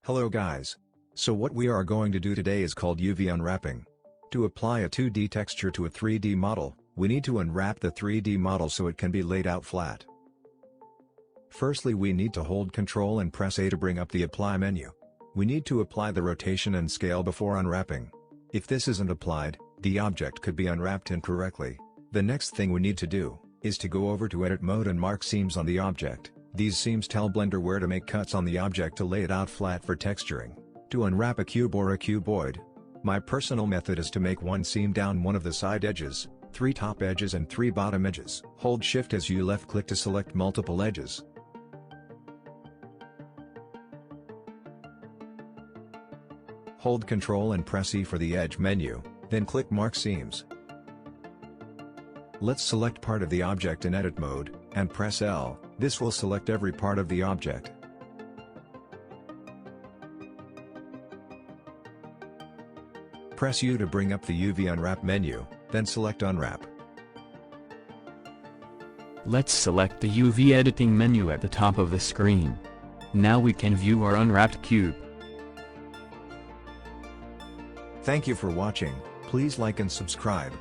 Hello guys. So what we are going to do today is called UV unwrapping. To apply a 2D texture to a 3D model, we need to unwrap the 3D model so it can be laid out flat. Firstly, we need to hold Ctrl and press A to bring up the Apply menu. We need to apply the rotation and scale before unwrapping. If this isn't applied, the object could be unwrapped incorrectly. The next thing we need to do is to go over to Edit mode and mark seams on the object. These seams tell Blender where to make cuts on the object to lay it out flat for texturing. To unwrap a cube or a cuboid, my personal method is to make one seam down one of the side edges, 3 top edges and 3 bottom edges. Hold Shift as you left click to select multiple edges. Hold Ctrl and press E for the Edge menu, then click Mark Seams. Let's select part of the object in Edit mode, and press L. This will select every part of the object. Press U to bring up the UV Unwrap menu, then select Unwrap. Let's select the UV editing menu at the top of the screen. Now we can view our unwrapped cube. Thank you for watching. Please like and subscribe.